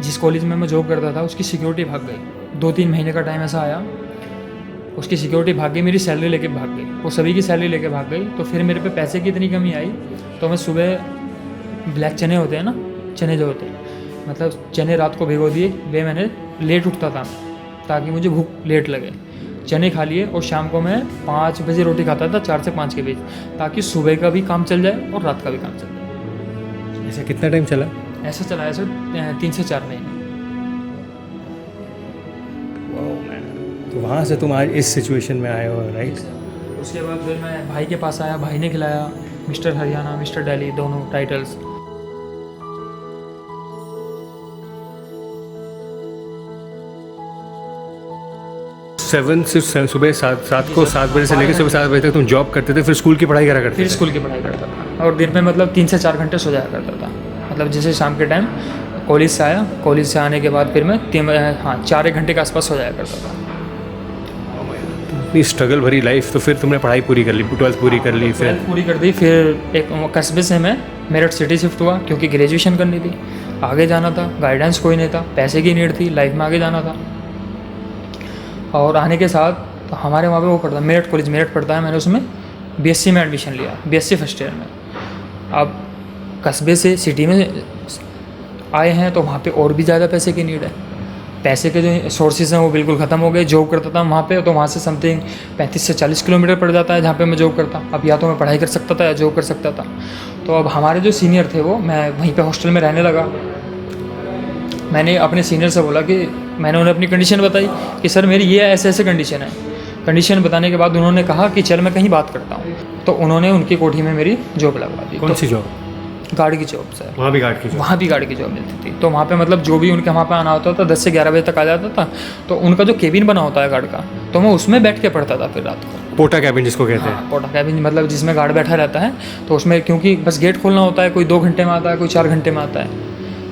जिस कॉलेज में मैं जॉब करता था उसकी सिक्योरिटी भाग गई। 2-3 महीने का टाइम ऐसा आया, उसकी सिक्योरिटी भाग गई, मेरी सैलरी लेके भाग गई, वो सभी की सैलरी लेके भाग गई। तो फिर मेरे पे पैसे की इतनी कमी आई, तो मैं सुबह ब्लैक चने होते हैं ना, चने जो होते हैं, मतलब चने रात को भिगो दिए, वे मैंने लेट उठता था ताकि मुझे भूख लेट लगे, चने खा लिए और शाम को मैं 5 बजे रोटी खाता था, 4 से 5 के बीच, ताकि सुबह का भी काम चल जाए और रात का भी काम चल जाए। ऐसा कितना टाइम चला? ऐसा चला, ऐसे 3 से 4 महीने। तो वहाँ से तुम आज इस सिचुएशन में आए हो, राइट? उसके बाद फिर मैं भाई के पास आया, भाई ने खिलाया, मिस्टर हरियाणा, मिस्टर दिल्ली, दोनों टाइटल्स। 7 से सुबह 7 बजे से लेकर सुबह 7 बजे तक तुम जॉब करते थे, फिर स्कूल की पढ़ाई करा करते फिर थे? स्कूल की पढ़ाई करता था और दिन में मतलब 3 से 4 घंटे सो जाया करता था। मतलब जैसे शाम के टाइम कॉलेज से आया, कॉलेज से आने के बाद फिर मैं 4-1 घंटे के आसपास सो जाया करता था। इतनी स्ट्रगल भरी लाइफ, तो फिर तुमने पढ़ाई पूरी कर ली, 12th पूरी कर ली, फिर 12th पूरी कर दी। फिर एक कस्बे से मैं मेरठ सिटी शिफ्ट हुआ क्योंकि ग्रेजुएशन करनी थी, आगे जाना था, गाइडेंस कोई नहीं था, पैसे की नीड थी, लाइफ में आगे जाना था। और आने के साथ तो हमारे वहाँ पे वो पढ़ता, मेरठ कॉलेज मेरठ पढ़ता है, मैंने उसमें बीएससी में एडमिशन लिया, बीएससी फर्स्ट ईयर में। अब कस्बे से सिटी में आए हैं तो वहाँ पे और भी ज़्यादा पैसे की नीड है, पैसे के जो सोर्सेज हैं वो बिल्कुल ख़त्म हो गए। जॉब करता था वहाँ पे, तो वहाँ से समथिंग 35 से 40 किलोमीटर पड़ जाता है जहाँ पे मैं जॉब करता। अब या तो मैं पढ़ाई कर सकता था या जॉब कर सकता था। तो अब हमारे जो सीनियर थे वो, मैं वहीं पे हॉस्टल में रहने लगा। मैंने अपने सीनियर से बोला कि मैंने उन्हें अपनी कंडीशन बताई कि सर मेरी ये ऐसे ऐसे कंडीशन है। कंडीशन बताने के बाद उन्होंने कहा कि चल मैं कहीं बात करता हूँ, तो उन्होंने उनकी कोठी में मेरी जॉब लगवा दी। कौन सी जॉब? गार्ड की जॉब सर। वहाँ भी गार्ड की जॉब? वहाँ भी गार्ड की जॉब मिलती थी। तो वहाँ पे मतलब जो भी उनके वहाँ पे आना होता था 10 से 11 बजे तक आ जाता था। तो उनका जो केबिन बना होता है गार्ड का, तो मैं उसमें बैठ के पढ़ता था फिर रात को। पोटा कैबिन जिसको कहते हैं? हाँ, पोटा कैबिन, मतलब जिसमें गार्ड बैठा रहता है। तो उसमें क्योंकि बस गेट खोलना होता है, कोई 2 घंटे में आता है, कोई 4 घंटे में आता है,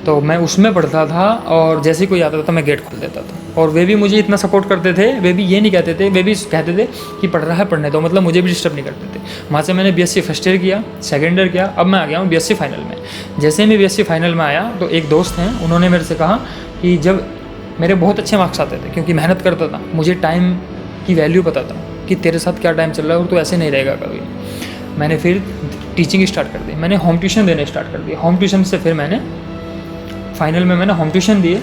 तो मैं उसमें पढ़ता था। और जैसे ही कोई आता था मैं गेट खोल देता था। और वे भी मुझे इतना सपोर्ट करते थे, वे भी ये नहीं कहते थे, वे भी कहते थे कि पढ़ रहा है पढ़ने दो, मतलब मुझे भी डिस्टर्ब नहीं करते थे। वहाँ से मैंने बीएससी फर्स्ट ईयर किया, सेकंड ईयर किया, अब मैं आ गया हूँ बीएससी फाइनल में। जैसे मैं बीएससी फाइनल में आया तो एक दोस्त हैं, उन्होंने मेरे से कहा कि जब मेरे बहुत अच्छे मार्क्स आते थे क्योंकि मेहनत करता था, मुझे टाइम की वैल्यू पता था कि तेरे साथ क्या टाइम चल रहा है और तू ऐसे नहीं रहेगा कभी। मैंने फिर टीचिंग स्टार्ट कर दी, मैंने होम ट्यूशन देने स्टार्ट कर दिया। होम ट्यूशन से फिर मैंने फाइनल में मैंने होम ट्यूशन दिए।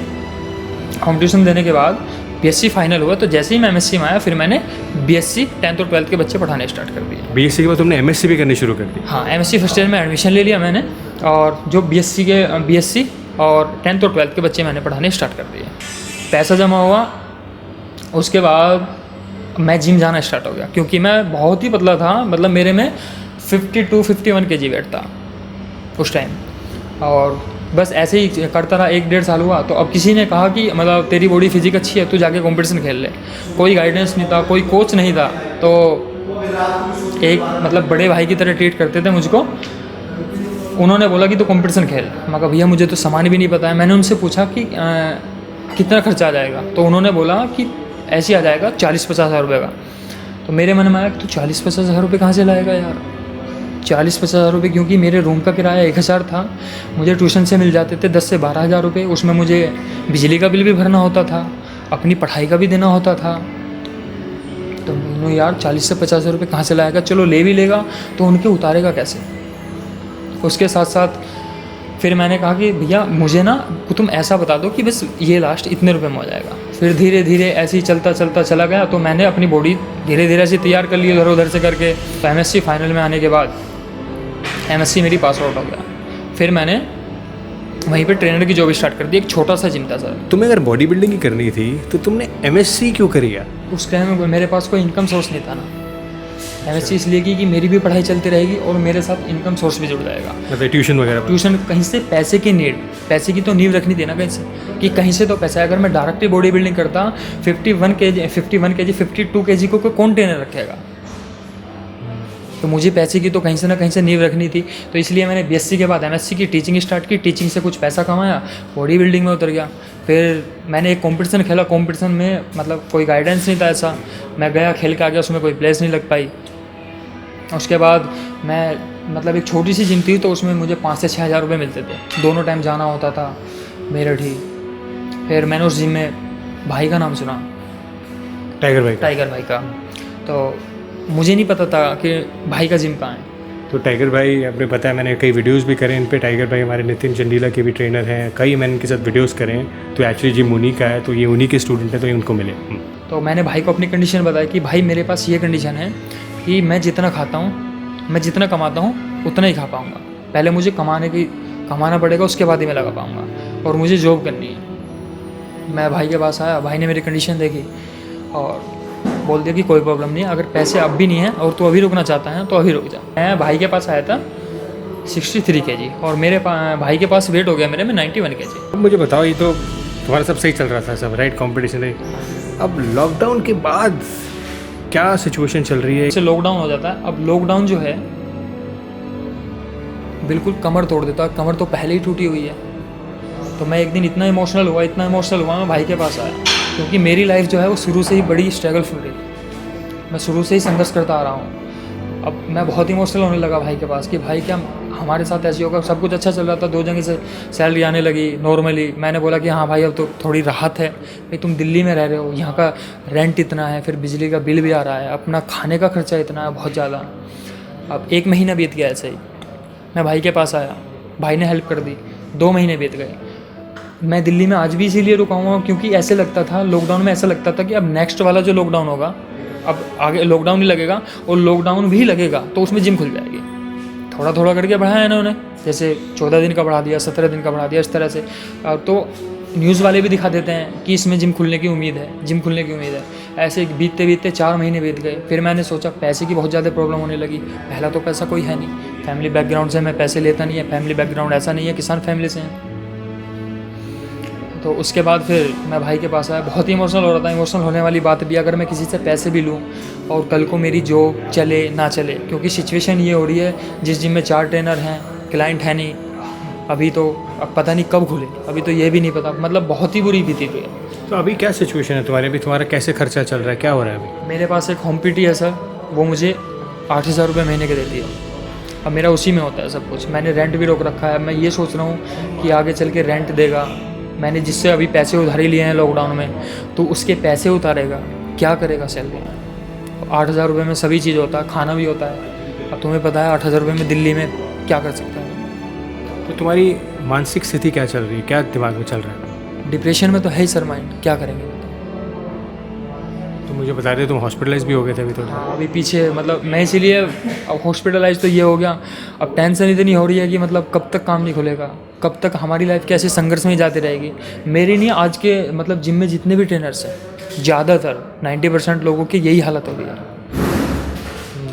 होम ट्यूशन देने के बाद बीएससी फाइनल हुआ, तो जैसे ही मैं एमएससी में आया फिर मैंने बीएससी 10th और 12th के बच्चे पढ़ाने स्टार्ट कर दिए। बीएससी के बाद तुमने एमएससी भी करनी शुरू कर दी? हाँ, एमएससी फर्स्ट ईयर में एडमिशन ले लिया मैंने, और जो बीएससी और 10th और 12th के बच्चे मैंने पढ़ाने स्टार्ट कर दिए। पैसा जमा हुआ, उसके बाद मैं जिम जाना स्टार्ट हो गया क्योंकि मैं बहुत ही पतला था। मतलब मेरे में 52-51 kg वेट था उस टाइम। और बस ऐसे ही करता रहा, 1-1.5 साल हुआ। तो अब किसी ने कहा कि मतलब तेरी बॉडी फिजिक अच्छी है, तू जाके कंपटीशन खेल ले। कोई गाइडेंस नहीं था, कोई कोच नहीं था। तो एक मतलब बड़े भाई की तरह ट्रीट करते थे मुझको। उन्होंने बोला कि तू कंपटीशन खेल। मैं कहा भैया मुझे तो सामान भी नहीं पता है। मैंने उनसे पूछा कि कितना खर्चा आ जाएगा, तो उन्होंने बोला कि ऐसे आ जाएगा 40-50 हज़ार रुपये का। तो मेरे मन में आया कि तू 40-50 हज़ार रुपये कहाँ से लाएगा यार? 40-50 हज़ार रुपये, क्योंकि मेरे रूम का किराया 1,000 था, मुझे ट्यूशन से मिल जाते थे 10 से 12 हज़ार रुपये। उसमें मुझे बिजली का बिल भी भरना होता था, अपनी पढ़ाई का भी देना होता था। तो मैंने यार 40 से 50 हज़ार रुपये कहाँ से लाएगा? चलो ले भी लेगा तो उनके उतारेगा कैसे? उसके साथ साथ फिर मैंने कहा कि भैया मुझे ना तुम ऐसा बता दो कि बस ये लास्ट इतने रुपए में हो जाएगा। फिर धीरे धीरे ऐसे ही चलता चलता चला गया। तो मैंने अपनी बॉडी धीरे धीरे ऐसे तैयार कर ली, इधर उधर से करके। तो एमएससी फाइनल में आने के बाद एमएससी मेरी पास आउट हो गया। फिर मैंने वहीं पे ट्रेनर की जॉब स्टार्ट कर दी। एक छोटा सा जिम था सर। तुम्हें अगर बॉडी बिल्डिंग ही करनी थी तो तुमने एमएससी क्यों करी यार? उस टाइम में मेरे पास कोई इनकम सोर्स नहीं था ना। एमएससी इसलिए की कि मेरी भी पढ़ाई चलती रहेगी और मेरे साथ इनकम सोर्स भी जुड़ जाएगा। मतलब ट्यूशन वगैरह? ट्यूशन कहीं से पैसे की नीड, पैसे की तो नींव रखनी थी ना कहीं से, कि कहीं से तो पैसा है। अगर मैं डायरेक्टली बॉडी बिल्डिंग करता 51 kg 52 kg को कौन ट्रेनर रखेगा? तो मुझे पैसे की तो कहीं से ना कहीं से नींव रखनी थी। तो इसलिए मैंने बीएससी के बाद एमएससी की टीचिंग स्टार्ट की। टीचिंग से कुछ पैसा कमाया, बॉडी बिल्डिंग में उतर गया। फिर मैंने एक कंपटीशन खेला। कंपटीशन में मतलब कोई गाइडेंस नहीं था ऐसा, मैं गया खेल के आ गया, उसमें कोई प्लेस नहीं लग पाई। उसके बाद मैं मतलब एक छोटी सी जिम थी, तो उसमें मुझे 5 से 6 हज़ार रुपये मिलते थे। दोनों टाइम जाना होता था मेरठ ही। फिर मैंने उस जिम में भाई का नाम सुना, टाइगर भाई का। तो मुझे नहीं पता था कि भाई का जिम कहाँ है। तो टाइगर भाई, आपने बताया, मैंने कई वीडियोस भी करे इन पे। टाइगर भाई हमारे नितिन चंडीला के भी ट्रेनर हैं, कई मैंने इनके साथ वीडियोस करे हैं। तो एक्चुअली जिम उन्हीं का है, तो ये उन्हीं के स्टूडेंट हैं, तो ये उनको मिले। तो मैंने भाई को अपनी कंडीशन बताई कि भाई मेरे पास ये कंडीशन है कि मैं जितना खाता हूँ, मैं जितना कमाता हूँ उतना ही खा पाऊँगा। पहले मुझे कमाना पड़ेगा, उसके बाद ही मैं लगा पाऊँगा, और मुझे जॉब करनी है। मैं भाई के पास आया, भाई ने मेरी कंडीशन देखी और बोल दिया कि कोई प्रॉब्लम नहीं है, अगर पैसे अब भी नहीं है और तू अभी रुकना चाहता है तो अभी रुक जा। मैं भाई के पास आया था 63 kg, और मेरे भाई के पास वेट हो गया मेरे में 91 kg। अब मुझे बताओ, ये तो तुम्हारा सब सही चल रहा था, सब राइट, कंपटीशन है। अब लॉकडाउन के बाद क्या सिचुएशन चल रही है? जैसे लॉकडाउन हो जाता है, अब लॉकडाउन जो है बिल्कुल कमर तोड़ देता है। कमर तो पहले ही टूटी हुई है। तो मैं एक दिन इतना इमोशनल हुआ मैं भाई के पास आया, क्योंकि मेरी लाइफ जो है वो शुरू से ही बड़ी स्ट्रगलफुल रही। मैं शुरू से ही संघर्ष करता आ रहा हूँ। अब मैं बहुत इमोशनल होने लगा भाई के पास कि भाई क्या हमारे साथ ऐसे होगा। सब कुछ अच्छा चल रहा था, 2 जगह से सैलरी आने लगी नॉर्मली। मैंने बोला कि हाँ भाई अब तो थोड़ी राहत है। भाई तुम दिल्ली में रह रहे हो, यहाँ का रेंट इतना है, फिर बिजली का बिल भी आ रहा है, अपना खाने का खर्चा इतना है, बहुत ज़्यादा। अब 1 महीना बीत गया ऐसे ही। मैं भाई के पास आया, भाई ने हेल्प कर दी, 2 महीने बीत गए। मैं दिल्ली में आज भी इसीलिए रुका हुआ हूँ क्योंकि ऐसे लगता था लॉकडाउन में, ऐसा लगता था कि अब नेक्स्ट वाला जो लॉकडाउन होगा, अब आगे लॉकडाउन नहीं लगेगा और लॉकडाउन भी लगेगा तो उसमें जिम खुल जाएगी। थोड़ा थोड़ा करके बढ़ाया इन्होंने, जैसे 14 दिन का बढ़ा दिया, 17 दिन का बढ़ा दिया, इस तरह से। तो न्यूज़ वाले भी दिखा देते हैं कि इसमें जिम खुलने की उम्मीद है, जिम खुलने की उम्मीद है। ऐसे बीतते बीतते 4 महीने बीत गए। फिर मैंने सोचा पैसे की बहुत ज़्यादा प्रॉब्लम होने लगी। पहला तो पैसा कोई है नहीं, फैमिली बैकग्राउंड से मैं पैसे लेता नहीं है। फैमिली बैकग्राउंड ऐसा नहीं है, किसान फैमिली से हैं। तो उसके बाद फिर मैं भाई के पास आया, बहुत ही इमोशनल हो रहा था। इमोशनल होने वाली बात भी, अगर मैं किसी से पैसे भी लूँ और कल को मेरी जॉब चले ना चले, क्योंकि सिचुएशन ये हो रही है जिस जिम में 4 ट्रेनर हैं, क्लाइंट है नहीं अभी, तो अब पता नहीं कब खुले, अभी तो ये भी नहीं पता। मतलब बहुत ही बुरी बीती हुई है। तो अभी क्या सिचुएशन है तुम्हारे? अभी तुम्हारा कैसे खर्चा चल रहा है, क्या हो रहा है अभी? मेरे पास एक होम पीटी है सर, वो मुझे 8,000 रुपये महीने के देती है। अब मेरा उसी में होता है सब कुछ। मैंने रेंट भी रोक रखा है। मैं ये सोच रहा हूँ कि आगे चल के रेंट देगा। मैंने जिससे अभी पैसे उधारी लिए हैं लॉकडाउन में, तो उसके पैसे उतारेगा, क्या करेगा सैलरी? 8,000 रुपये में सभी चीज़ होता है, खाना भी होता है। अब तुम्हें पता है 8,000 रुपये में दिल्ली में क्या कर सकता है। तो तुम्हारी मानसिक स्थिति क्या चल रही है, क्या दिमाग में चल रहा है? डिप्रेशन में तो है ही सर माइंड, क्या करेंगे? तो मुझे बता रहे तुम हॉस्पिटलाइज भी हो गए थे अभी? तो हाँ, अभी पीछे मतलब मैं इसीलिए अब हॉस्पिटलाइज तो ये हो गया। अब टेंशन इतनी हो रही है कि मतलब कब तक काम नहीं खुलेगा, कब तक हमारी लाइफ कैसे संघर्ष में जाती रहेगी। मेरी नहीं, आज के मतलब जिम में जितने भी ट्रेनर्स हैं, ज़्यादातर 90% लोगों की यही हालत हो रही है।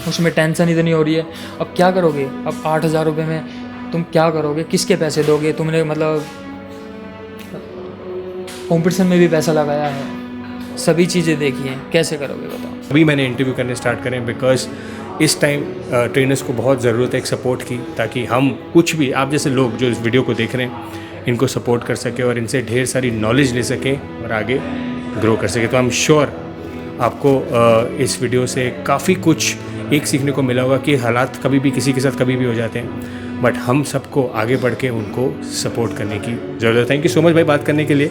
उसमें टेंशन इतनी हो रही है। अब क्या करोगे? अब 8,000 रुपये में तुम क्या करोगे? किसके पैसे दोगे? तुमने मतलब कॉम्पिटिशन में भी पैसा लगाया है, सभी चीज़ें देखी हैं, कैसे करोगे बताओ? अभी मैंने इंटरव्यू करने स्टार्ट करें बिकॉज इस टाइम ट्रेनर्स को बहुत ज़रूरत है एक सपोर्ट की, ताकि हम कुछ भी, आप जैसे लोग जो इस वीडियो को देख रहे हैं, इनको सपोर्ट कर सकें और इनसे ढेर सारी नॉलेज ले सकें और आगे ग्रो कर सकें। तो आई एम श्योर आपको इस वीडियो से काफ़ी कुछ एक सीखने को मिला होगा कि हालात कभी भी किसी के साथ कभी भी हो जाते हैं, बट हम सबको आगे बढ़ के उनको सपोर्ट करने की ज़रूरत है। थैंक यू सो मच भाई बात करने के लिए।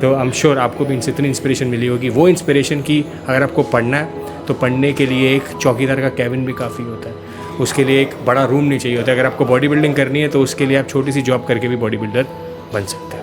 तो आई एम श्योर आपको भी इनसे इतनी इंस्पिरेशन मिली होगी। वो इंस्पिरेशन की अगर आपको पढ़ना है तो पढ़ने के लिए एक चौकीदार का कैबिन भी काफ़ी होता है, उसके लिए एक बड़ा रूम नहीं चाहिए होता। अगर आपको बॉडी बिल्डिंग करनी है तो उसके लिए आप छोटी सी जॉब करके भी बॉडी बिल्डर बन सकते हैं।